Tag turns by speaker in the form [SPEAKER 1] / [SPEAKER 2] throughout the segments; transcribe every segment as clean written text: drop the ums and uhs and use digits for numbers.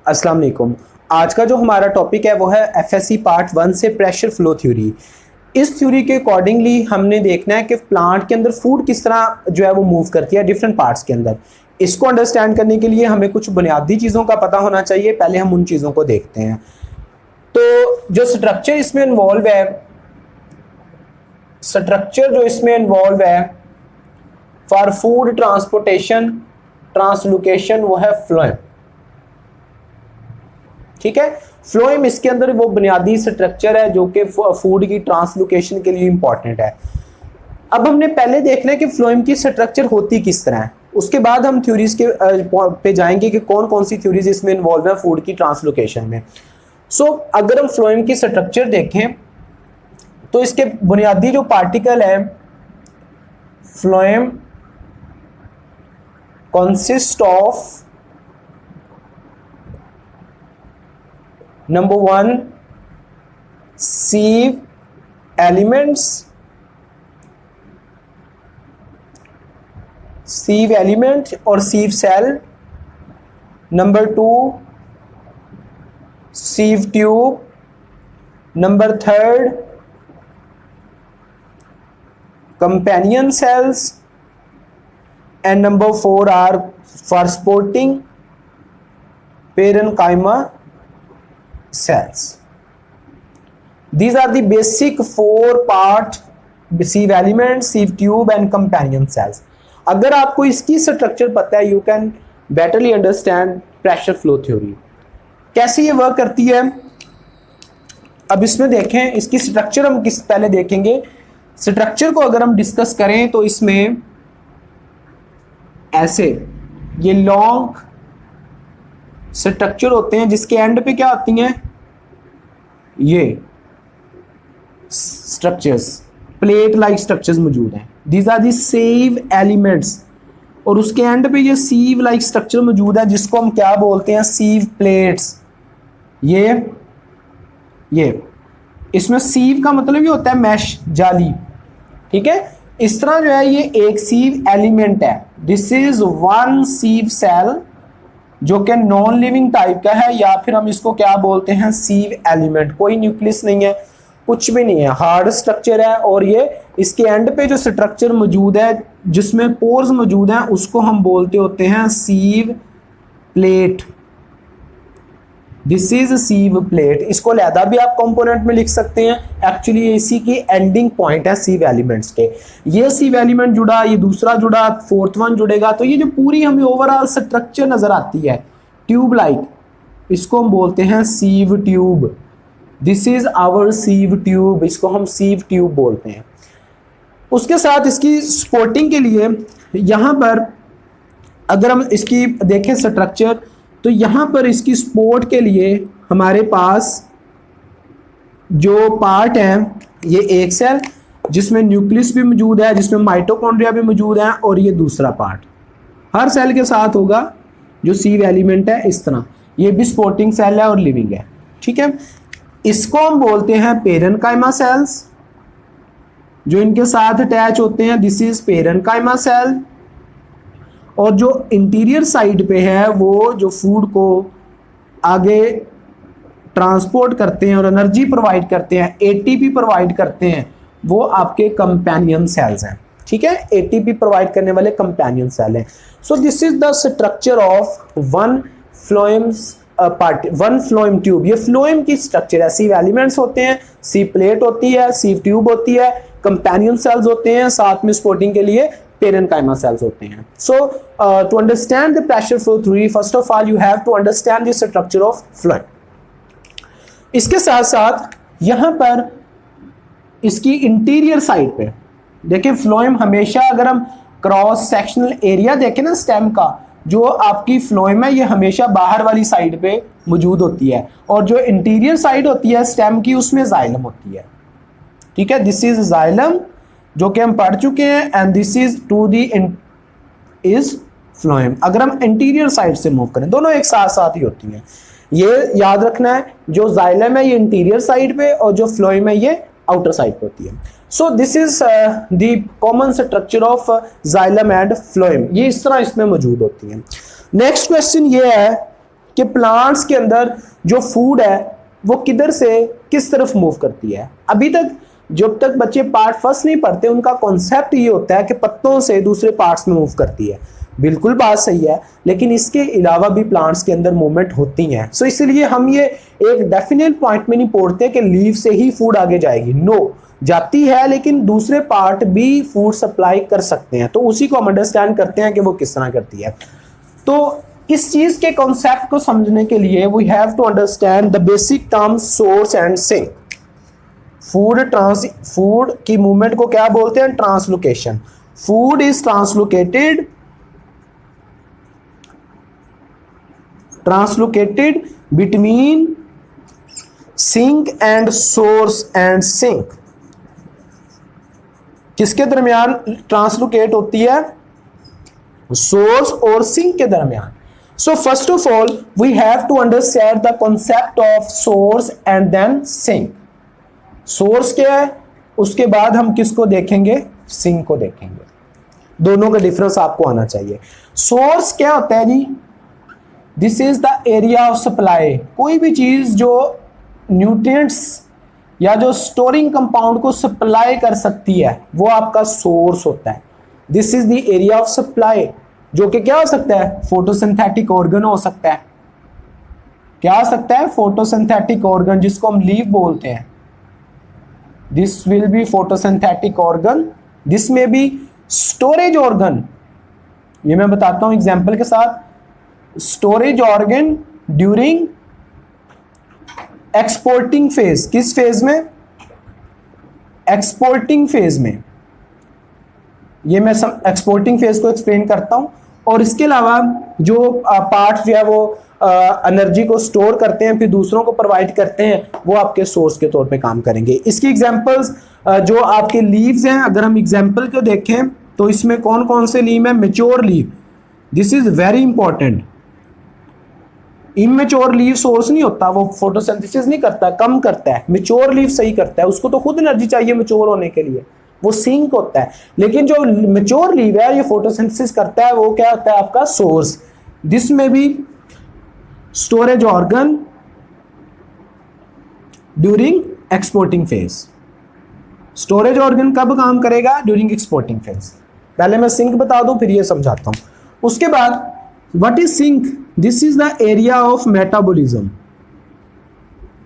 [SPEAKER 1] अस्सलाम वालेकुम। आज का जो हमारा टॉपिक है वो है एफएससी पार्ट 1 से प्रेशर फ्लो थ्योरी। इस थ्योरी के अकॉर्डिंगली हमने देखना है कि प्लांट के अंदर फूड किस तरह जो है वो मूव करती है डिफरेंट पार्ट्स के अंदर। इसको अंडरस्टैंड करने के लिए हमें कुछ बुनियादी चीज़ों का पता होना चाहिए। पहले हम उन चीज़ों को देखते हैं। तो जो स्ट्रक्चर इसमें इन्वॉल्व है फॉर फूड ट्रांसपोर्टेशन ट्रांसलोकेशन वो है फ्लोएम। ठीक है, फ्लोएम इसके अंदर वो बुनियादी स्ट्रक्चर है जो कि फूड की ट्रांसलोकेशन के लिए इंपॉर्टेंट है। अब हमने पहले देखना है कि फ्लोएम की स्ट्रक्चर होती किस तरह है, उसके बाद हम थ्योरीज के पे जाएंगे कि कौन कौन सी थ्योरीज इसमें इन्वॉल्व है फूड की ट्रांसलोकेशन में। अगर हम फ्लोएम की स्ट्रक्चर देखें तो इसके बुनियादी जो पार्टिकल है phloem consist of number 1 sieve element और sieve cell, number 2 sieve tube, number 3 companion cells, and number 4 are for supporting parenchyma cells. These are the basic 4 part: sieve element, sieve tube and companion cells. अगर आपको इसकी structure पता है, you can betterly understand pressure flow theory. कैसे ये work करती है अब इसमें देखें। इसकी स्ट्रक्चर हम पहले देखेंगे। स्ट्रक्चर को अगर हम डिस्कस करें तो इसमें ऐसे ये लॉन्ग स्ट्रक्चर होते हैं जिसके एंड पे क्या होती हैं, ये स्ट्रक्चर्स, प्लेट लाइक स्ट्रक्चर्स मौजूद हैं। दीज आर दी सीव एलिमेंट्स, और उसके एंड पे ये सीव लाइक स्ट्रक्चर मौजूद है जिसको हम क्या बोलते हैं, सीव प्लेट्स। ये इसमें सीव का मतलब ये होता है मैश, जाली। ठीक है, इस तरह जो है ये एक सीव एलिमेंट है। दिस इज 1 सीव सेल जो कि नॉन लिविंग टाइप का है, या फिर हम इसको क्या बोलते हैं, सीव एलिमेंट। कोई न्यूक्लियस नहीं है, कुछ भी नहीं है, हार्ड स्ट्रक्चर है। और ये इसके एंड पे जो स्ट्रक्चर मौजूद है जिसमें पोर्स मौजूद हैं उसको हम बोलते होते हैं sieve plate. This is sieve plate. इसको लहदा भी आप कंपोनेंट में लिख सकते हैं। एक्चुअली इसी की एंडिंग पॉइंट है सीव एलिमेंट्स के। ये सीव एलिमेंट जुड़ा, ये दूसरा जुड़ा, 4th वन जुड़ेगा, तो ये जो पूरी हमें ओवरऑल स्ट्रक्चर नजर आती है ट्यूब लाइक, इसको हम बोलते हैं sieve tube. This is our sieve tube, इसको हम सीव ट्यूब बोलते हैं। उसके साथ इसकी सपोर्टिंग के लिए यहां पर अगर हम इसकी देखें स्ट्रक्चर, तो यहां पर इसकी सपोर्ट के लिए हमारे पास जो पार्ट है, ये एक सेल जिसमें न्यूक्लियस भी मौजूद है, जिसमें माइटोकॉन्ड्रिया भी मौजूद है, और ये दूसरा पार्ट हर सेल के साथ होगा जो सीव एलिमेंट है। इस तरह ये भी सपोर्टिंग सेल है और लिविंग है। ठीक है, इसको हम बोलते हैं पेरेन्काइमा सेल्स जो इनके साथ अटैच होते हैं। This is parenchyma cell. और जो इंटीरियर साइड पे है वो जो फूड को आगे ट्रांसपोर्ट करते हैं और एनर्जी प्रोवाइड करते हैं, एटीपी प्रोवाइड करते हैं, वो आपके कंपेनियन सेल्स हैं। ठीक है, एटीपी प्रोवाइड करने वाले कंपेनियन सेल हैं। So this is the structure of one phloem tube. ये फ्लोएम की स्ट्रक्चर है। सीव एलिमेंट्स होते हैं, सीव प्लेट होती है, सीव ट्यूब होती है, कंपेनियन सेल्स होते हैं, साथ में सपोर्टिंग के लिए parenchyma cells होते हैं। So to understand the pressure flow theory, first of all you have to understand the structure of phloem. इसके साथ साथ यहां पर इसकी इंटीरियर साइड पे देखिए, फ्लोएम हमेशा अगर हम क्रॉस सेक्शनल एरिया देखें ना स्टेम का, जो आपकी फ्लोएम है ये हमेशा बाहर वाली साइड पे मौजूद होती है, और जो इंटीरियर साइड होती है स्टेम की उसमें जाइलम होती है। ठीक है, दिस इज जाइलम जो कि हम पढ़ चुके हैं, and this is to the is phloem. अगर हम इंटीरियर साइड से मूव करें, दोनों एक साथ साथ ही होती हैं, ये याद रखना है। जो जाइलम है ये इंटीरियर साइड पे, और जो फ्लोएम है ये आउटर साइड पे होती है। So this is the common structure of xylem and phloem. ये इस तरह इसमें मौजूद होती है। नेक्स्ट क्वेश्चन ये है कि प्लांट्स के अंदर जो फूड है वो किधर से किस तरफ मूव करती है। अभी तक जब तक बच्चे पार्ट फर्स्ट नहीं पढ़ते उनका कॉन्सेप्ट ये होता है कि पत्तों से दूसरे पार्ट्स में मूव करती है। बिल्कुल बात सही है, लेकिन इसके अलावा भी प्लांट्स के अंदर मूवमेंट होती हैं। सो इसलिए हम ये एक डेफिनेट पॉइंट में नहीं पढ़ते कि लीव से ही फूड आगे जाएगी। नो, जाती है, लेकिन दूसरे पार्ट भी फूड सप्लाई कर सकते हैं। तो उसी को हम अंडरस्टैंड करते हैं कि वो किस तरह करती है। तो इस चीज के कॉन्सेप्ट को समझने के लिए we have to understand the basic term source and sink. Food की मूवमेंट को क्या बोलते हैं? Translocation. Food is translocated between sink and source and sink. किसके दरमियान ट्रांसलोकेट होती है? सोर्स और सिंक के दरमियान। So first of all we have to understand the concept of source and then sink. Source क्या है, उसके बाद हम किसको देखेंगे? सिंक को देखेंगे। दोनों का डिफरेंस आपको आना चाहिए। सोर्स क्या होता है जी? This is the area of supply. कोई भी चीज जो न्यूट्रिएंट्स या जो स्टोरिंग कंपाउंड को सप्लाई कर सकती है वो आपका सोर्स होता है। This is the area of supply, जो कि क्या हो सकता है? फोटोसिंथेटिक ऑर्गन हो सकता है। क्या हो सकता है? फोटोसिंथेटिक ऑर्गन, जिसको हम लीफ बोलते हैं। This will B photosynthetic organ. This में बी स्टोरेज ऑर्गन। ये मैं बताता हूं एग्जाम्पल के साथ। Storage organ during exporting phase. किस फेज में? एक्सपोर्टिंग फेज में। ये मैं एक्सपोर्टिंग फेज को एक्सप्लेन करता हूं। और इसके अलावा जो पार्ट जो है वो एनर्जी को स्टोर करते हैं फिर दूसरों को प्रोवाइड करते हैं, वो आपके सोर्स के तौर पे काम करेंगे। इसकी एग्जांपल्स जो आपके लीव्स हैं, अगर हम एग्जांपल को देखें तो इसमें कौन कौन से लीव है? Mature leave. This is very important. Immature leave source नहीं होता, वो फोटोसिंथेसिस नहीं करता, कम करता है। मेच्योर लीव सही करता है, उसको तो खुद एनर्जी चाहिए मेच्योर होने के लिए, वो सिंक होता है। लेकिन जो मेच्योर लीव है ये फोटोसिंथेसिस करता है, वो क्या होता है? आपका सोर्स। दिस में भी storage organ during exporting phase. Storage organ कब काम करेगा? During exporting phase. पहले मैं सिंक बता दूं फिर ये समझाता हूं। उसके बाद what is sink? This is the area of metabolism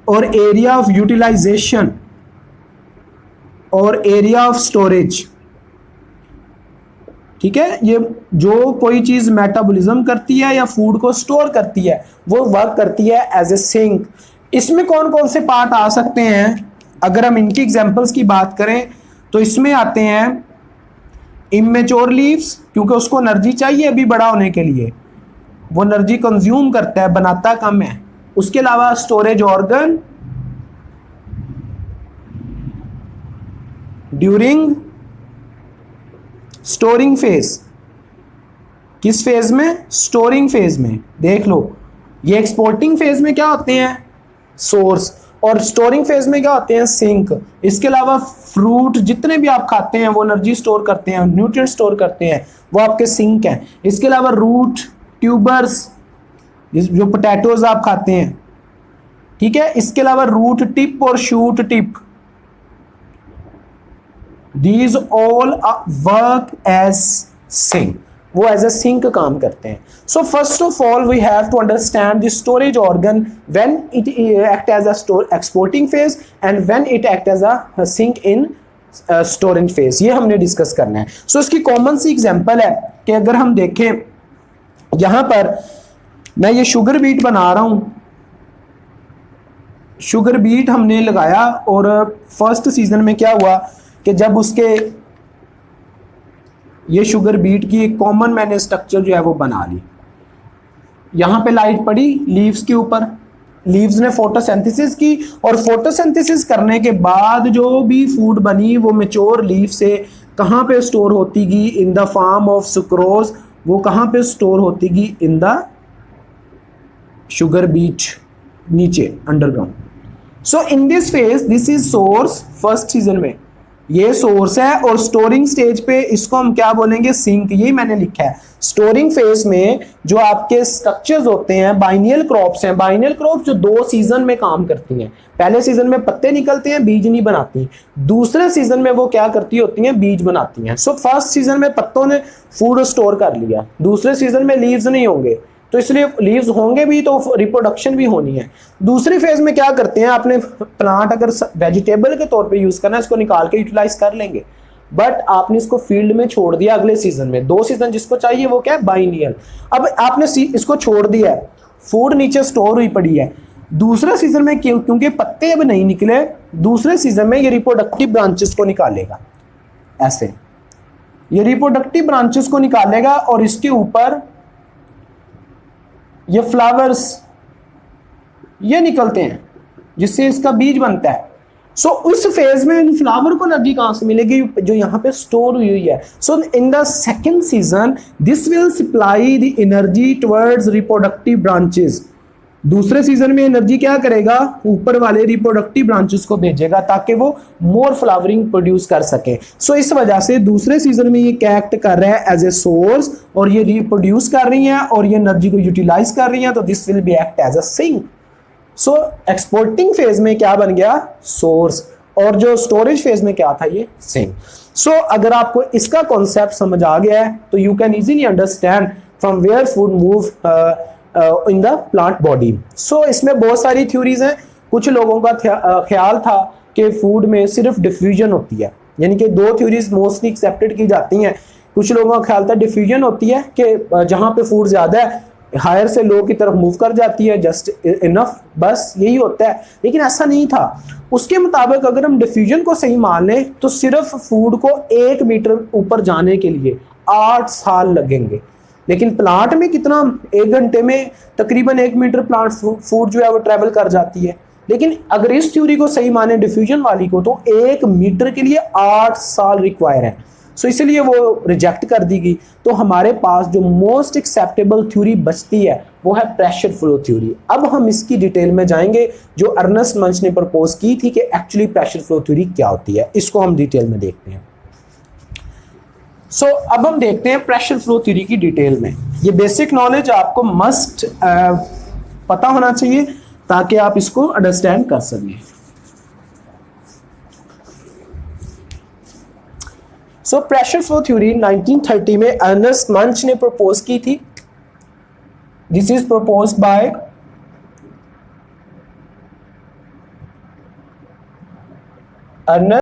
[SPEAKER 1] और एरिया ऑफ यूटिलाइजेशन और एरिया ऑफ स्टोरेज। ठीक है, ये जो कोई चीज मेटाबॉलिज्म करती है या फूड को स्टोर करती है वो वर्क करती है एज ए सिंक। इसमें कौन कौन से पार्ट आ सकते हैं? अगर हम इनकी एग्जांपल्स की बात करें तो इसमें आते हैं इमेच्योर लीव्स, क्योंकि उसको एनर्जी चाहिए अभी बड़ा होने के लिए, वो एनर्जी कंज्यूम करता है, बनाता कम है। उसके अलावा storage organ during storing phase. किस फेज में? स्टोरिंग फेज में। देख लो, ये एक्सपोर्टिंग फेज में क्या होते हैं? सोर्स। और स्टोरिंग फेज में क्या होते हैं? सिंक। इसके अलावा फ्रूट जितने भी आप खाते हैं वो एनर्जी स्टोर करते हैं, न्यूट्रिएंट स्टोर करते हैं, वो आपके सिंक हैं। इसके अलावा रूट, ट्यूबर्स, जो पोटैटोज आप खाते हैं, ठीक है। इसके अलावा रूट टिप और shoot tip, these all work as sink, वो एज ए सिंक काम करते हैं। So first of all we have to understand the storage organ when it act as a exporting phase and when it act as a sink in storage phase. ये हमने discuss करना है। सो इसकी common सी example है कि अगर हम देखें, यहां पर मैं ये शुगर बीट बना रहा हूं। शुगर बीट हमने लगाया और फर्स्ट सीजन में क्या हुआ कि जब उसके ये शुगर बीट की एक कॉमन मैंने स्ट्रक्चर जो है वो बना ली। यहां पे लाइट पड़ी लीव्स के ऊपर, लीव्स ने फोटोसिंथेसिस की और फोटोसिंथेसिस करने के बाद जो भी फूड बनी वो मेच्योर लीफ से कहां पे स्टोर होती गई? In the form of sucrose. वो कहां पे स्टोर होती गई? इन द शुगर बीट, नीचे underground. So in this phase this is source. First season में ये सोर्स है और स्टोरिंग स्टेज पे इसको हम क्या बोलेंगे? सिंक। यही मैंने लिखा है। स्टोरिंग फेज में जो आपके स्ट्रक्चर्स होते हैं, बाइनियल क्रॉप्स हैं, बाइनियल क्रॉप्स जो 2 सीजन में काम करती हैं। पहले सीजन में पत्ते निकलते हैं, बीज नहीं बनाती। दूसरे सीजन में वो क्या करती होती हैं, बीज बनाती हैं। सो फर्स्ट सीजन में पत्तों ने फूड स्टोर कर लिया, दूसरे सीजन में लीव्स नहीं होंगे, तो इसलिए लीव्स होंगे भी तो रिप्रोडक्शन भी होनी है। दूसरी फेज में क्या करते हैं, आपने प्लांट अगर वेजिटेबल के तौर पे यूज करना है, इसको निकाल के यूटिलाइज कर लेंगे, बट आपने इसको फील्ड में छोड़ दिया अगले सीजन में। 2 सीजन जिसको चाहिए वो क्या है, बाइनियल। अब आपने इसको छोड़ दिया है, फूड नीचे स्टोर हुई पड़ी है। दूसरे सीजन में क्योंकि पत्ते अब नहीं निकले, दूसरे सीजन में ये रिप्रोडक्टिव ब्रांचेस को निकालेगा। ऐसे ये रिप्रोडक्टिव ब्रांचेस को निकालेगा और इसके ऊपर ये फ्लावर्स ये निकलते हैं जिससे इसका बीज बनता है। सो उस फेज में इन फ्लावर को एनर्जी कहां से मिलेगी, जो यहां पे स्टोर हुई है। So in the second season this will supply the energy towards reproductive branches. दूसरे सीजन में एनर्जी क्या करेगा, ऊपर वाले रिप्रोडक्टिव ब्रांचेस को भेजेगा ताकि वो मोर फ्लावरिंग प्रोड्यूस कर सके। सो इस वजह से दूसरे सीजन में ये क्या एक्ट कर रहा है, एज ए सोर्स, और ये रिप्रोड्यूस कर रही है और ये एनर्जी को यूटिलाइज कर रही है, तो this will be act as a sink. So exporting phase में क्या बन गया, सोर्स, और जो स्टोरेज फेज में क्या था, ये सिंक। सो अगर आपको इसका कॉन्सेप्ट समझ आ गया है तो you can easily understand from where food move in the plant body. So इसमें बहुत सारी थ्योरीज हैं। कुछ लोगों का ख्याल था कि फूड में सिर्फ डिफ्यूजन होती है, यानी कि 2 थ्योरीज मोस्टली एक्सेप्टेड की जाती हैं। कुछ लोगों का ख्याल था डिफ्यूजन होती है कि जहां पे फूड ज्यादा है हायर से लो की तरफ मूव कर जाती है, जस्ट इनफ, बस यही होता है। लेकिन ऐसा नहीं था। उसके मुताबिक अगर हम डिफ्यूजन को सही मान लें तो सिर्फ फूड को 1 मीटर ऊपर जाने के लिए 8 साल लगेंगे। लेकिन प्लांट में कितना, 1 घंटे में तकरीबन 1 मीटर प्लांट फूड जो है वो ट्रेवल कर जाती है। लेकिन अगर इस थ्योरी को सही माने डिफ्यूजन वाली को, तो 1 मीटर के लिए 8 साल रिक्वायर है। सो इसलिए वो रिजेक्ट कर दी गई। तो हमारे पास जो मोस्ट एक्सेप्टेबल थ्योरी बचती है वो है प्रेशर फ्लो थ्योरी। अब हम इसकी डिटेल में जाएंगे जो अर्नेस्ट मंच ने प्रपोज की थी कि एक्चुअली प्रेशर फ्लो थ्योरी क्या होती है, इसको हम डिटेल में देखते हैं। सो अब हम देखते हैं प्रेशर फ्लो थ्योरी की डिटेल में। ये बेसिक नॉलेज आपको मस्ट पता होना चाहिए ताकि आप इसको अंडरस्टैंड कर सकें। सो प्रेशर फ्लो थ्योरी 1930 में अर्नेस्ट मंच ने प्रपोज की थी। This is proposed by Ernest